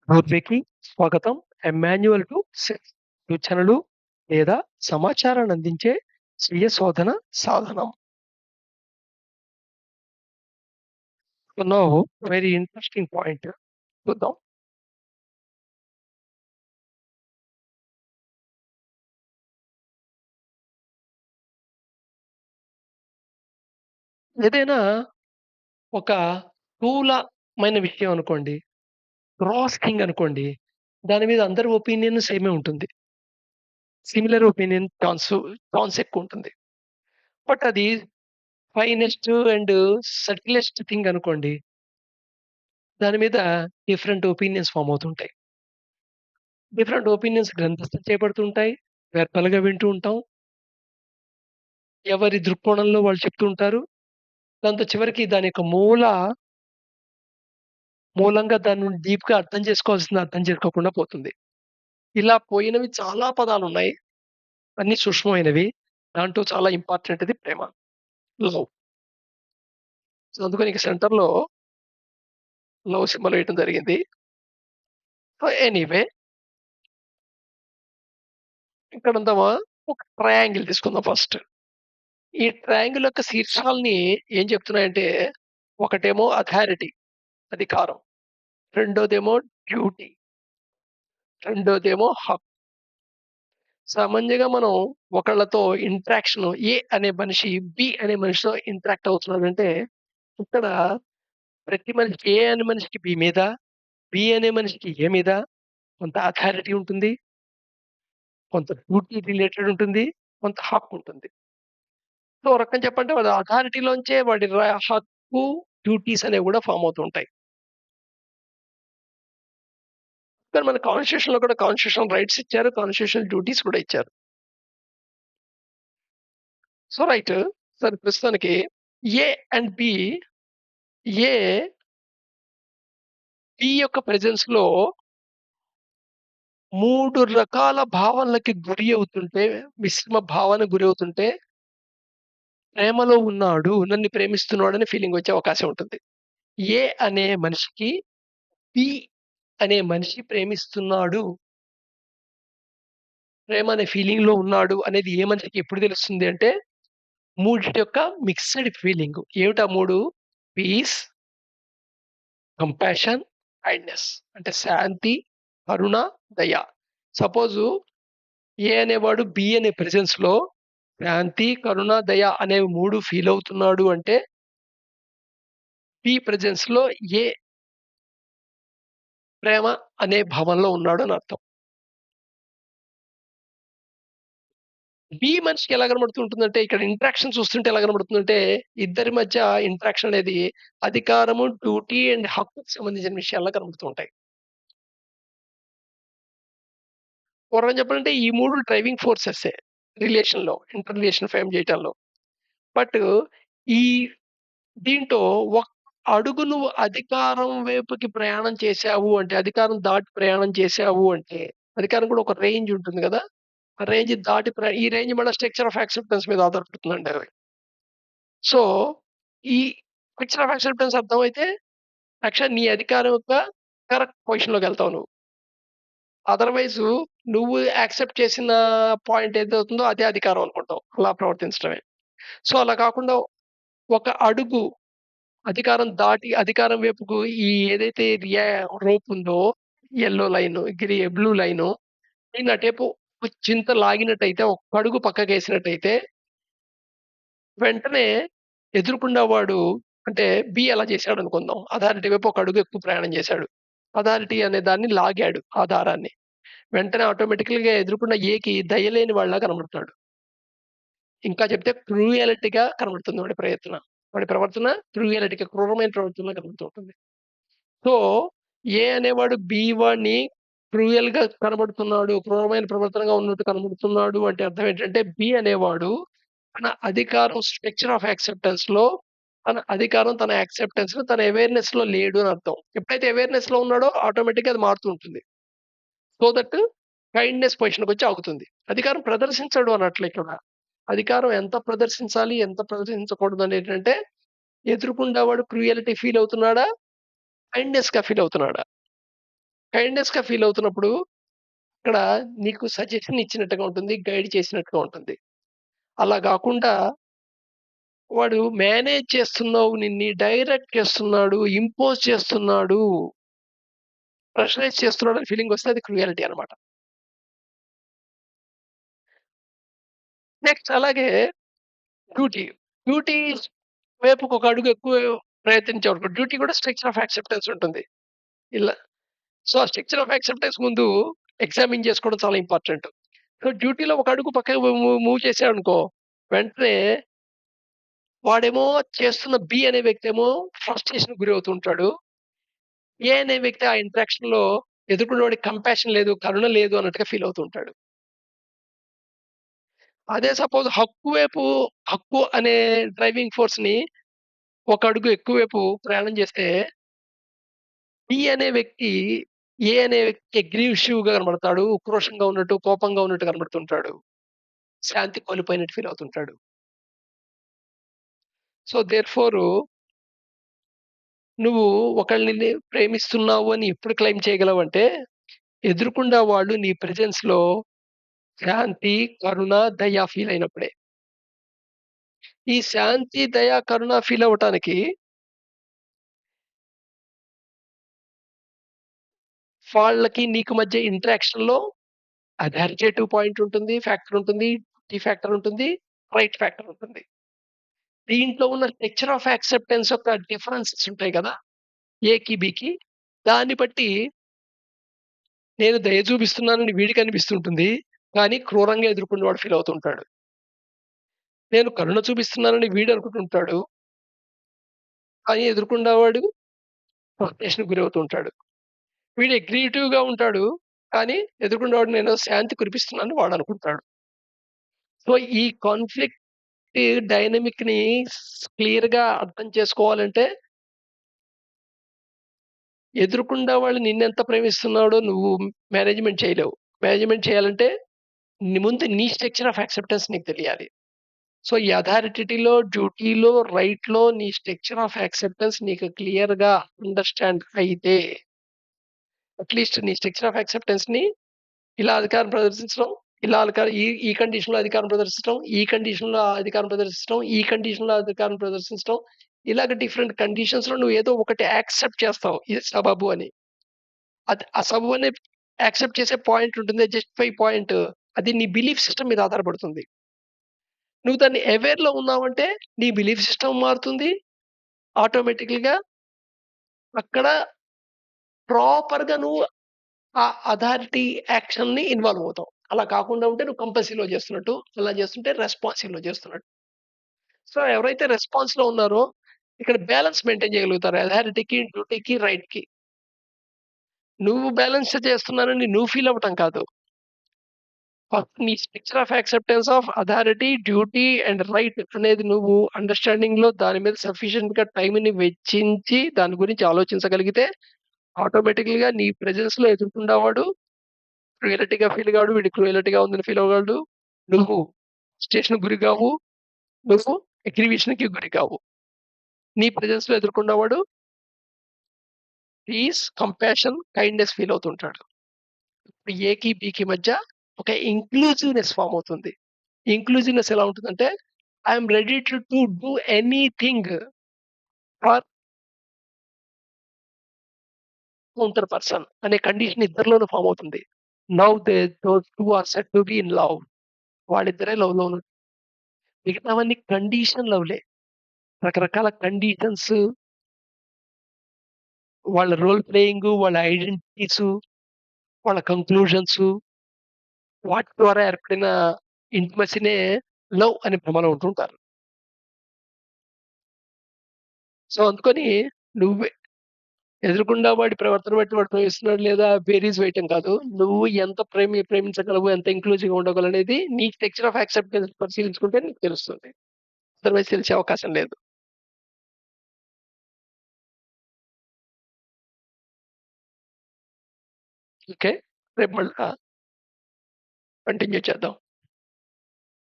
పూర్వీకి స్వాగతం. A manual to సూచనలు లేదా సమాచారాన్ని అందించే స్వీయ శోధన సాధనం. So now very interesting point చూద్దాం. ఏదైనా ఒక స్థూలమైన విషయం అనుకోండి, గ్రాస్ థింగ్ అనుకోండి, దాని మీద అందరి ఒపీనియన్ సేమే ఉంటుంది. సిమిలర్ ఒపీనియన్ ఛాన్స్ ఎక్కువుంటుంది. బట్ అది ఫైనెస్ట్ అండ్ సటిలెస్ట్ థింగ్ అనుకోండి, దాని మీద డిఫరెంట్ ఒపీనియన్స్ ఫార్మ్ అవుతుంటాయి. డిఫరెంట్ ఒపీనియన్స్ గ్రంథస్థం చేయబడుతుంటాయి. వెర్బల్‌గా వింటూ ఉంటాం. ఎవరి దృక్కోణంలో వాళ్ళు చెప్తూ ఉంటారు. దాంతో చివరికి దాని యొక్క మూలంగా దాన్ని డీప్‌గా అర్థం చేసుకోవాల్సింది అర్థం చేసుకోకుండా పోతుంది. ఇలా పోయినవి చాలా పదాలున్నాయి. అన్నీ సూక్ష్మమైనవి. దాంట్లో చాలా ఇంపార్టెంట్‌ది ప్రేమ. లవ్. సో, అందుకని ఇక సెంటర్‌లో లవ్ సింబల్ వేయటం జరిగింది. సో, ఎనీవే ఇక్కడుందామా ఒక ట్రయాంగిల్ తీసుకుందాం ఫస్ట్. ఈ ట్రయాంగిల్ యొక్క శీర్షాల్ని ఏం చెప్తున్నాయంటే, ఒకటేమో అథారిటీ అధికారం. రెండోదేమో డ్యూటీ. రెండోదేమో హక్కు. సామాన్యంగా మనం ఒకళ్ళతో ఇంటరాక్షన్ ఏ అనే మనిషి బి అనే మనిషితో ఇంటరాక్ట్ అవుతున్నాడంటే, ఇక్కడ ప్రతి మనిషికి ఏ అనే మనిషికి బి మీద, బి అనే మనిషికి ఏ మీద కొంత అథారిటీ ఉంటుంది. కొంత డ్యూటీ రిలేటెడ్ ఉంటుంది. కొంత హక్కు ఉంటుంది. సో, ఓ రకంగా చెప్పంటే వాడి అథారిటీలోంచే వాడి హక్కు, డ్యూటీస్ అనేవి కూడా ఫార్మ్ అవుతూ ఉంటాయి. కానీ మన కాన్స్టిట్యూషన్‌లో కూడా కాన్స్టిట్యూషనల్ రైట్స్ ఇచ్చారు. కాన్స్టిట్యూషనల్ డ్యూటీస్ కూడా ఇచ్చారు. So, right. సరే ప్రస్తుతానికి A and B, A B యొక్క ప్రెజెన్స్‌లో 3 రకాల భావనలకి గురి అవుతుంటే, మిశ్రమ భావనకు గురవుతుంటే, ప్రేమలో ఉన్నాడు, నన్ను ప్రేమిస్తున్నాడని ఫీలింగొచ్చే అవకాశం ఉంటుంది. ఏ అనే మనిషికి బి అనే మనిషి ప్రేమిస్తున్నాడు, ప్రేమ అనే ఫీలింగ్‌లో ఉన్నాడు అనేది ఏ మనిషికి ఎప్పుడు తెలుస్తుంది అంటే, మూడిటి యొక్క మిక్స్‌డ్ ఫీలింగు. ఏమిటా 3? Peace, compassion, kindness. అంటే శాంతి, కరుణ, దయ. సపోజు ఏ అనేవాడు బి అనే ప్రెజెన్స్‌లో శాంతి, కరుణ, దయ అనేవి 3 ఫీల్ అవుతున్నాడు అంటే, బి ప్రెజెన్స్‌లో ఏ ప్రేమ అనే భావనలో ఉన్నాడు అని అర్థం. బి మనిషికి ఎలా కనబడుతూ ఉంటుందంటే, ఇక్కడ ఇంటరాక్షన్ చూస్తుంటే ఎలా కనబడుతుందంటే, ఇద్దరి మధ్య ఇంటరాక్షన్ అనేది అధికారము, డ్యూటీ అండ్ హక్కుకి సంబంధించిన విషయాల్లా కనబడుతూ ఉంటాయి. పూర్వం చెప్పాలంటే ఈ 3 డ్రైవింగ్ ఫోర్సెసే ఇంటర్ రిలేషన్ ఫ్రేమ్ చేయటంలో. బట్ ఈ దీంట్లో ఒక్క అడుగు నువ్వు అధికారం వైపుకి ప్రయాణం చేశావు అంటే, అధికారం దాటి ప్రయాణం చేశావు అంటే, అధికారం కూడా ఒక రేంజ్ ఉంటుంది గదా! ఆ రేంజ్ దాటి ఈ రేంజ్ మళ్ళా స్ట్రక్చర్ ఆఫ్ యాక్సెప్టెన్స్ మీద ఆధారపడుతుందండి అది. సో, ఈ స్ట్రక్చర్ ఆఫ్ యాక్సెప్టెన్స్ అర్థమైతే, యాక్చువల్ నీ అధికారం యొక్క కరెక్ట్ పొజిషన్‌లోకెళ్తావు నువ్వు. అదర్‌వైజు నువ్వు యాక్సెప్ట్ చేసిన పాయింట్ ఏదవుతుందో అదే అధికారం అనుకుంటావు. అలా ప్రవర్తించడమే. సో, అలా కాకుండా ఒక అడుగు అధికారం దాటి అధికారం వైపుకు ఈ ఏదైతే రోప్ ఉందో యెల్లో లైను, బ్లూ లైను దీన్ని అటేపు చింత లాగినట్టయితే ఒక్క అడుగు పక్కకేసినట్టయితే వెంటనే ఎదురుగుండా వాడు అంటే బి అలా చేశాడనుకుందాం. అథారిటీ వైపు ఒక అడుగు ఎక్కువ ప్రయాణం చేశాడు. అథారిటీ అనే దాన్ని లాగాడు ఆ దారాన్ని. వెంటనే ఆటోమేటికల్‌గా ఎదురుగుండా ఏకి దయలేని వాడిలా కనబడతాడు. ఇంకా చెప్తే క్రూయలిటీగా కనబడుతుంది వాడి ప్రయత్న. వాడి ప్రవర్తన క్రూరమైన ప్రవర్తనలా కనబడుతూ ఉంటుంది. సో, ఏ అనేవాడు బి వాడిని క్రూయల్‌గా కనబడుతున్నాడు, క్రూరమైన ప్రవర్తనగా ఉన్నట్టు కనబడుతున్నాడు అంటే అర్థం ఏంటంటే, బి అనేవాడు తన అధికారం స్ట్రక్చర్ ఆఫ్ యాక్సెప్టెన్స్‌లో తన అధికారం, తన యాక్సెప్టెన్స్‌లో, తన అవేర్‌నెస్‌లో లేడు అని అర్థం. ఎప్పుడైతే అవేర్‌నెస్‌లో ఉన్నాడో ఆటోమేటిక్‌గా అది మారుతూ ఉంటుంది. సో దట్ కైండ్‌నెస్ పొజిషన్‌కొచ్చి ఆగుతుంది. అధికారం ప్రదర్శించడు అనట్లే ఇక్కడ. అధికారం ఎంత ప్రదర్శించాలి, ఎంత ప్రదర్శించకూడదు అనేటంటే, ఎదురుగుండా వాడు క్రూయలిటీ ఫీల్ అవుతున్నాడా? కైండ్‌నెస్‌గా ఫీల్ అవుతున్నాడా? కైండ్‌నెస్‌గా ఫీల్ అవుతున్నప్పుడు ఇక్కడ నీకు సజెషన్ ఇచ్చినట్టుగా ఉంటుంది. గైడ్ చేసినట్టుగా ఉంటుంది. అలా గాకుండా వాడు మేనేజ్ చేస్తున్నావు నిన్ని డైరెక్ట్ చేస్తున్నాడు, ఇంపోజ్ చేస్తున్నాడు, ప్రెషరైజ్ చేస్తున్నాడని ఫీలింగొస్తే అది క్రుయాలిటీ అన్నమాట. నెక్స్ట్ అలాగే డ్యూటీ. డ్యూటీ వైపుకి ఒక అడుగు ఎక్కువ ప్రయత్నించామనుకో డ్యూటీ కూడా స్ట్రక్చర్ ఆఫ్ యాక్సెప్టెన్స్ ఉంటుంది. ఇలా సో, ఆ స్ట్రక్చర్ ఆఫ్ యాక్సెప్టెన్స్ ముందు ఎగ్జామిన్ చేసుకోవడం చాలా ఇంపార్టెంట్. సో, డ్యూటీలో ఒక అడుగు పక్కకి మూవ్ చేసాడనుకో, వెంటనే వాడేమో చేస్తున్న బి అనే వ్యక్తేమో ఫ్రస్ట్రేషన్‌కి గురవుతూ ఉంటాడు. ఏ అనే వ్యక్తి ఆ ఇంటరాక్షన్‌లో ఎదుర్కొన్నోడికి కంపాషన్ లేదు, కరుణ లేదు అన్నట్టుగా ఫీల్ అవుతూ ఉంటాడు. అదే సపోజ్ హక్కు అనే డ్రైవింగ్ ఫోర్స్‌ని ఒక అడుగు ఎక్కువ వైపు ప్రయాణం చేస్తే, బి అనే వ్యక్తి ఏ అనే వ్యక్తి అగ్రెసివ్‌గా కనపడతాడు. ఉక్రోషంగా ఉన్నట్టు, కోపంగా ఉన్నట్టు కనపడుతుంటాడు. శాంతి కోల్పోయినట్టు ఫీల్ అవుతుంటాడు. సో, దేర్‌ఫోరు నువ్వు ఒకళ్ళని ప్రేమిస్తున్నావు అని ఎప్పుడు క్లెయిమ్ చేయగలవంటే, ఎదురుగుండా వాళ్ళు నీ ప్రెజెన్స్‌లో శాంతి, కరుణ, దయ ఫీల్ అయినప్పుడే. ఈ శాంతి, దయ, కరుణ ఫీల్ అవ్వటానికి వాళ్ళకి నీకు మధ్య ఇంటరాక్షన్‌లో అథారిటేటివ్ పాయింట్ ఉంటుంది, ఫ్యాక్టర్ ఉంటుంది, టీ ఫ్యాక్టర్ ఉంటుంది, రైట్ ఫ్యాక్టర్ ఉంటుంది. దీంట్లో ఉన్న స్ట్రక్చర్ ఆఫ్ యాక్సెప్టెన్స్ యొక్క డిఫరెన్సెస్ ఉంటాయి గదా! ఏకి, బికి. దాన్ని బట్టి నేను దయ చూపిస్తున్నానని వీడికనిపిస్తుంటుంది. కానీ క్రూరంగా ఎదుర్కొన్నవాడు ఫీల్ అవుతుంటాడు. నేను కరుణ చూపిస్తున్నానని వీడనుకుంటుంటాడు. కానీ ఎదుర్కొన్నవాడు ఫ్రస్ట్రేషన్‌కి గురవుతూ ఉంటాడు. వీడు అగ్రీటివ్‌గా ఉంటాడు. కానీ ఎదుర్కొన్నవాడు నేను శాంతి కురిపిస్తున్నానని వాడనుకుంటాడు. సో, ఈ కాన్ఫ్లిక్ట్ డైనమిక్‌ని క్లియర్‌గా అర్థం చేసుకోవాలంటే ఎదురుగుండా వాళ్ళు నిన్నెంత ప్రేమిస్తున్నాడో నువ్వు మేనేజ్‌మెంట్ చేయలేవు. మేనేజ్‌మెంట్ చేయాలంటే ముందు నీ స్ట్రక్చర్ ఆఫ్ యాక్సెప్టెన్స్ నీకు తెలియాలి. సో, ఈ అథారిటీలో, డ్యూటీలో, రైట్‌లో నీ స్ట్రక్చర్ ఆఫ్ యాక్సెప్టెన్స్ నీకు క్లియర్‌గా అండర్‌స్టాండ్ అయితే అట్‌లీస్ట్ నీ స్ట్రక్చర్ ఆఫ్ యాక్సెప్టెన్స్‌ని ఇలా అధికారం ప్రదర్శించడం, ఇలా ఈ ఈ కండిషన్‌లో అధికారం ప్రదర్శించడం, ఈ కండిషన్‌లో అధికారం ప్రదర్శించడం, ఈ కండిషన్‌లో అధికారం ప్రదర్శించడం. ఇలాగ డిఫరెంట్ కండిషన్స్‌లో నువ్వు ఏదో ఒకటి యాక్సెప్ట్ చేస్తావు. ఇది సబబు అని. అది ఆ సబబు అనే యాక్సెప్ట్ చేసే పాయింట్ ఉంటుంది. Justify point. అది నీ బిలీఫ్ సిస్టమ్ మీద ఆధారపడుతుంది. నువ్వు దాన్ని అవేర్‌లో ఉన్నావంటే నీ బిలీఫ్ సిస్టమ్ మారుతుంది. ఆటోమేటిక్‌గా అక్కడ ప్రాపర్‌గా నువ్వు ఆ అథారిటీ యాక్షన్‌ని ఇన్వాల్వ్ అవుతావు. అలా కాకుండా ఉంటే నువ్వు కంపల్సీలో చేస్తున్నట్టు. అలా చేస్తుంటే రెస్పాన్సివ్‌లో చేస్తున్నట్టు. సో, ఎవరైతే రెస్పాన్స్‌లో ఉన్నారో ఇక్కడ బాలన్స్ మెయింటైన్ చేయగలుగుతారు. అథారిటీకి, డ్యూటీకి, రైట్‌కి. నువ్వు బాలన్స్ చేస్తున్నానని నువ్వు ఫీల్ అవ్వటం కాదు. ఫస్ట్ నీ structure of acceptance of authority, duty and right అనేది నువ్వు అండర్‌స్టాండింగ్‌లో దాని మీద సఫిషియెంట్‌గా టైమ్‌ని వెచ్చించి దాని గురించి ఆలోచించగలిగితే ఆటోమేటిక్‌గా నీ ప్రెజెన్స్‌లో ఎదుర్కొన్నవాడు క్రుయల్టీ‌గా ఫీల్ కాడు. వీడు క్రుయల్టీ‌గా ఉందని ఫీల్ అవ్వగలడు. నువ్వు స్టేషన్‌కి గురి కావు. నువ్వు ఎగ్రివేషన్‌కి గురి కావు. నీ ప్రెజెన్స్‌లో ఎదుర్కొన్నవాడు పీస్, కంపాషన్, కైండ్‌నెస్ ఫీల్ అవుతుంటాడు. ఇప్పుడు ఏకి, బికి మధ్య ఒక ఇంక్లూజివ్‌నెస్ ఫార్మ్ అవుతుంది. ఇంక్లూజివ్‌నెస్ ఎలా ఉంటుందంటే, I am ready to do anything for counter person అనే కండిషన్ ఇద్దరిలోనూ ఫార్మ్ అవుతుంది. Now those 2 are said to be in love. వాళ్ళిద్దరే లవ్‌లో ఉన్నారు. మిగతావన్నీ కండిషన్ లవ్‌లే. రకరకాల కండిషన్స్, వాళ్ళ రోల్ ప్లేయింగు, వాళ్ళ ఐడెంటిటీసు, వాళ్ళ కంక్లూజన్సు వాటి ద్వారా ఏర్పడిన ఇంటిమసీ‌నే లవ్ అనే భ్రమలో ఉంటుంటారు. సో, అందుకని నువ్వే ఎదురుగుండా వాడి ప్రవర్తన బట్టి వాడు ప్రేమిస్తున్నాడు లేదా బేరీజ్ వేయటం కాదు. నువ్వు ఎంత ప్రేమించగలవు, ఎంత ఇంక్లూజివ్‌గా ఉండగలనేది నీ స్ట్రక్చర్ ఆఫ్ యాక్సెప్టెన్స్ పరిశీలించుకుంటే నీకు తెలుస్తుంది. అదర్‌వైస్ తెలిసే అవకాశం లేదు. ఓకే. రేపు మళ్ళా కంటిన్యూ చేద్దాం.